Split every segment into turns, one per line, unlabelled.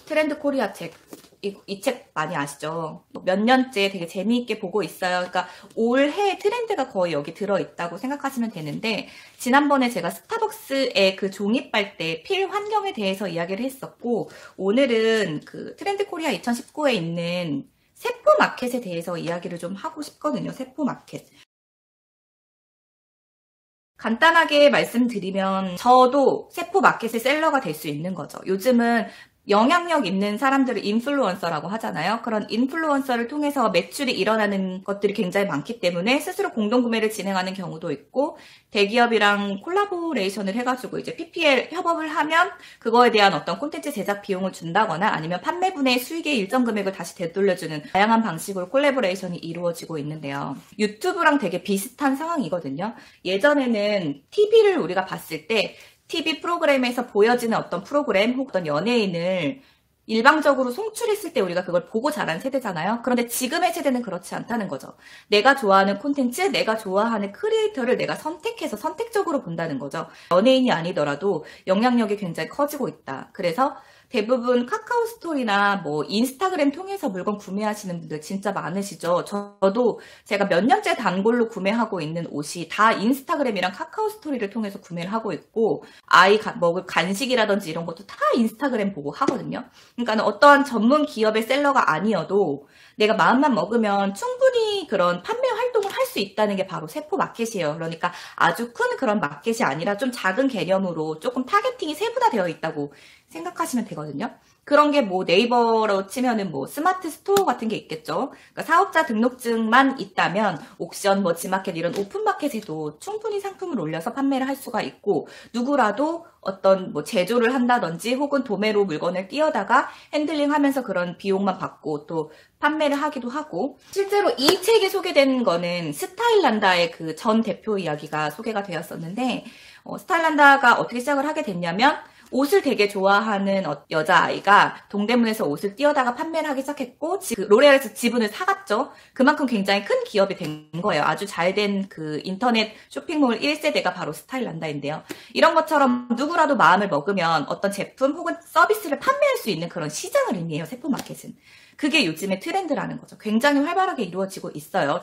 트렌드 코리아 책. 이 책 많이 아시죠? 몇 년째 되게 재미있게 보고 있어요. 그러니까 올해 트렌드가 거의 여기 들어있다고 생각하시면 되는데, 지난번에 제가 스타벅스의 그 종이빨대 필 환경에 대해서 이야기를 했었고, 오늘은 그 트렌드 코리아 2019에 있는 세포 마켓에 대해서 이야기를 좀 하고 싶거든요. 세포 마켓. 간단하게 말씀드리면 저도 세포 마켓의 셀러가 될 수 있는 거죠. 요즘은 영향력 있는 사람들을 인플루언서라고 하잖아요. 그런 인플루언서를 통해서 매출이 일어나는 것들이 굉장히 많기 때문에 스스로 공동구매를 진행하는 경우도 있고, 대기업이랑 콜라보레이션을 해가지고 이제 PPL 협업을 하면 그거에 대한 어떤 콘텐츠 제작 비용을 준다거나 아니면 판매분의 수익의 일정 금액을 다시 되돌려주는 다양한 방식으로 콜라보레이션이 이루어지고 있는데요. 유튜브랑 되게 비슷한 상황이거든요. 예전에는 TV를 우리가 봤을 때 TV 프로그램에서 보여지는 어떤 프로그램 혹은 어떤 연예인을 일방적으로 송출했을 때 우리가 그걸 보고 자란 세대잖아요. 그런데 지금의 세대는 그렇지 않다는 거죠. 내가 좋아하는 콘텐츠, 내가 좋아하는 크리에이터를 내가 선택해서 선택적으로 본다는 거죠. 연예인이 아니더라도 영향력이 굉장히 커지고 있다. 그래서 대부분 카카오 스토리나 뭐 인스타그램 통해서 물건 구매하시는 분들 진짜 많으시죠. 저도 제가 몇 년째 단골로 구매하고 있는 옷이 다 인스타그램이랑 카카오 스토리를 통해서 구매를 하고 있고, 아이 먹을 간식이라든지 이런 것도 다 인스타그램 보고 하거든요. 그러니까 어떠한 전문 기업의 셀러가 아니어도 내가 마음만 먹으면 충분히 그런 판매 활동을 할 수 있다는 게 바로 세포 마켓이에요. 그러니까 아주 큰 그런 마켓이 아니라 좀 작은 개념으로 조금 타겟팅이 세분화되어 있다고 생각하시면 되거든요. 그런 게 뭐 네이버로 치면은 뭐 스마트 스토어 같은 게 있겠죠. 그러니까 사업자 등록증만 있다면 옥션, 뭐 지마켓 이런 오픈마켓에도 충분히 상품을 올려서 판매를 할 수가 있고, 누구라도 어떤 뭐 제조를 한다든지 혹은 도매로 물건을 띄어다가 핸들링하면서 그런 비용만 받고 또 판매를 하기도 하고, 실제로 이 책에 소개된 거는 스타일란다의 그 전 대표 이야기가 소개가 되었었는데, 스타일란다가 어떻게 시작을 하게 됐냐면, 옷을 되게 좋아하는 여자아이가 동대문에서 옷을 띄어다가 판매를 하기 시작했고, 로레알에서 지분을 사갔죠. 그만큼 굉장히 큰 기업이 된 거예요. 아주 잘 된 그 인터넷 쇼핑몰 1세대가 바로 스타일란다인데요. 이런 것처럼 누구라도 마음을 먹으면 어떤 제품 혹은 서비스를 판매할 수 있는 그런 시장을 의미해요, 세포마켓은. 그게 요즘의 트렌드라는 거죠. 굉장히 활발하게 이루어지고 있어요.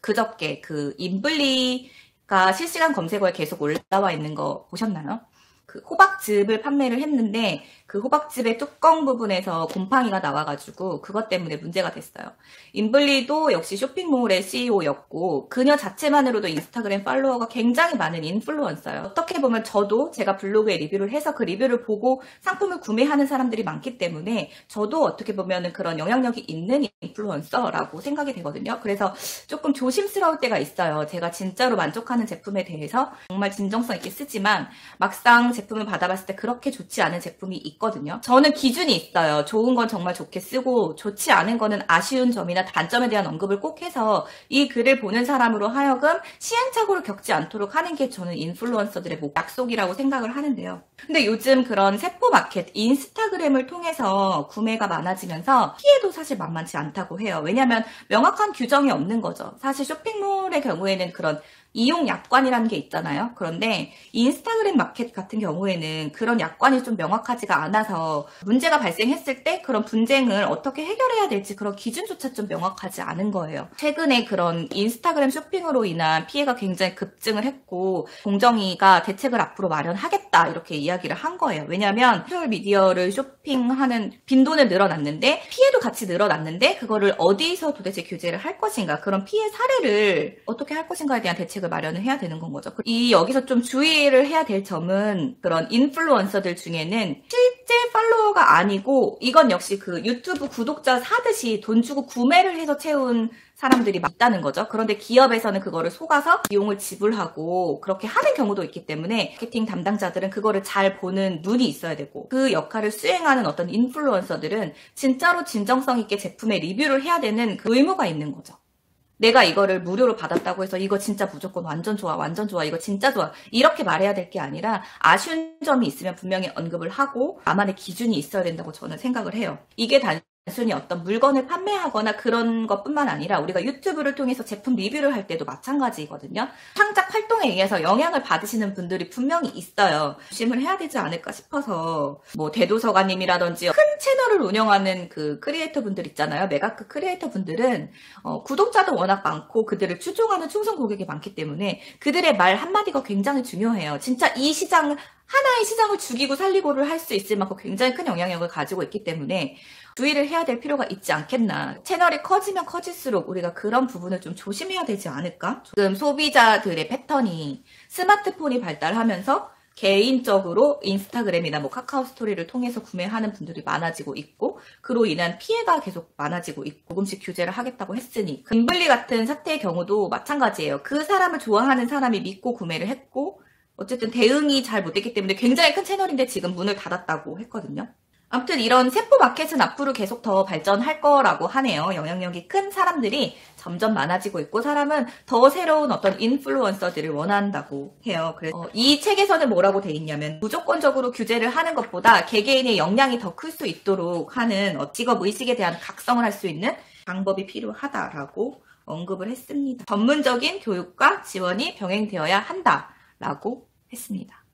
그저께 그 인블리가 실시간 검색어에 계속 올라와 있는 거 보셨나요? 그 호박즙을 판매를 했는데 그 호박즙의 뚜껑 부분에서 곰팡이가 나와가지고 그것 때문에 문제가 됐어요. 인블리도 역시 쇼핑몰의 CEO였고 그녀 자체만으로도 인스타그램 팔로워가 굉장히 많은 인플루언서예요. 어떻게 보면 저도 제가 블로그에 리뷰를 해서 그 리뷰를 보고 상품을 구매하는 사람들이 많기 때문에 저도 어떻게 보면 그런 영향력이 있는 인플루언서라고 생각이 되거든요. 그래서 조금 조심스러울 때가 있어요. 제가 진짜로 만족하는 제품에 대해서 정말 진정성 있게 쓰지만 막상 제품을 받아봤을 때 그렇게 좋지 않은 제품이 있거든요. 저는 기준이 있어요. 좋은 건 정말 좋게 쓰고 좋지 않은 거는 아쉬운 점이나 단점에 대한 언급을 꼭 해서 이 글을 보는 사람으로 하여금 시행착오를 겪지 않도록 하는 게 저는 인플루언서들의 약속이라고 생각을 하는데요. 근데 요즘 그런 세포 마켓, 인스타그램을 통해서 구매가 많아지면서 피해도 사실 만만치 않다고 해요. 왜냐하면 명확한 규정이 없는 거죠. 사실 쇼핑몰의 경우에는 그런 이용 약관이라는 게 있잖아요. 그런데 인스타그램 마켓 같은 경우에는 그런 약관이 좀 명확하지가 않아서 문제가 발생했을 때 그런 분쟁을 어떻게 해결해야 될지 그런 기준조차 좀 명확하지 않은 거예요. 최근에 그런 인스타그램 쇼핑으로 인한 피해가 굉장히 급증을 했고 공정위가 대책을 앞으로 마련하겠다 이렇게 이야기를 한 거예요. 왜냐하면 소셜미디어를 쇼핑하는 빈도는 늘어났는데 피해도 같이 늘어났는데 그거를 어디서 도대체 규제를 할 것인가, 그런 피해 사례를 어떻게 할 것인가에 대한 대책을 마련을 해야 되는 건 거죠. 여기서 좀 주의를 해야 될 점은 그런 인플루언서들 중에는 실제 팔로워가 아니고 이건 역시 그 유튜브 구독자 사듯이 돈 주고 구매를 해서 채운 사람들이 있다는 거죠. 그런데 기업에서는 그거를 속아서 비용을 지불하고 그렇게 하는 경우도 있기 때문에 마케팅 담당자들은 그거를 잘 보는 눈이 있어야 되고, 그 역할을 수행하는 어떤 인플루언서들은 진짜로 진정성 있게 제품의 리뷰를 해야 되는 그 의무가 있는 거죠. 내가 이거를 무료로 받았다고 해서 이거 진짜 무조건 완전 좋아, 완전 좋아, 이거 진짜 좋아 이렇게 말해야 될 게 아니라 아쉬운 점이 있으면 분명히 언급을 하고 나만의 기준이 있어야 된다고 저는 생각을 해요. 이게 단순히 어떤 물건을 판매하거나 그런 것뿐만 아니라 우리가 유튜브를 통해서 제품 리뷰를 할 때도 마찬가지거든요. 창작 활동에 의해서 영향을 받으시는 분들이 분명히 있어요. 조심을 해야 되지 않을까 싶어서 뭐 대도서관님이라든지 큰 채널을 운영하는 그 크리에이터 분들 있잖아요. 메가급 크리에이터 분들은 구독자도 워낙 많고 그들을 추종하는 충성 고객이 많기 때문에 그들의 말 한마디가 굉장히 중요해요. 진짜 이 시장 하나의 시장을 죽이고 살리고를 할 수 있을 만큼 굉장히 큰 영향력을 가지고 있기 때문에 주의를 해야 될 필요가 있지 않겠나. 채널이 커지면 커질수록 우리가 그런 부분을 좀 조심해야 되지 않을까? 지금 소비자들의 패턴이 스마트폰이 발달하면서 개인적으로 인스타그램이나 뭐 카카오 스토리를 통해서 구매하는 분들이 많아지고 있고 그로 인한 피해가 계속 많아지고 있고 조금씩 규제를 하겠다고 했으니 금블리 같은 사태의 경우도 마찬가지예요. 그 사람을 좋아하는 사람이 믿고 구매를 했고 어쨌든 대응이 잘 못됐기 때문에 굉장히 큰 채널인데 지금 문을 닫았다고 했거든요. 아무튼 이런 세포 마켓은 앞으로 계속 더 발전할 거라고 하네요. 영향력이 큰 사람들이 점점 많아지고 있고 사람은 더 새로운 어떤 인플루언서들을 원한다고 해요. 그래서 이 책에서는 뭐라고 돼 있냐면 무조건적으로 규제를 하는 것보다 개개인의 역량이 더 클 수 있도록 하는 직업 의식에 대한 각성을 할 수 있는 방법이 필요하다라고 언급을 했습니다. 전문적인 교육과 지원이 병행되어야 한다라고 했습니다.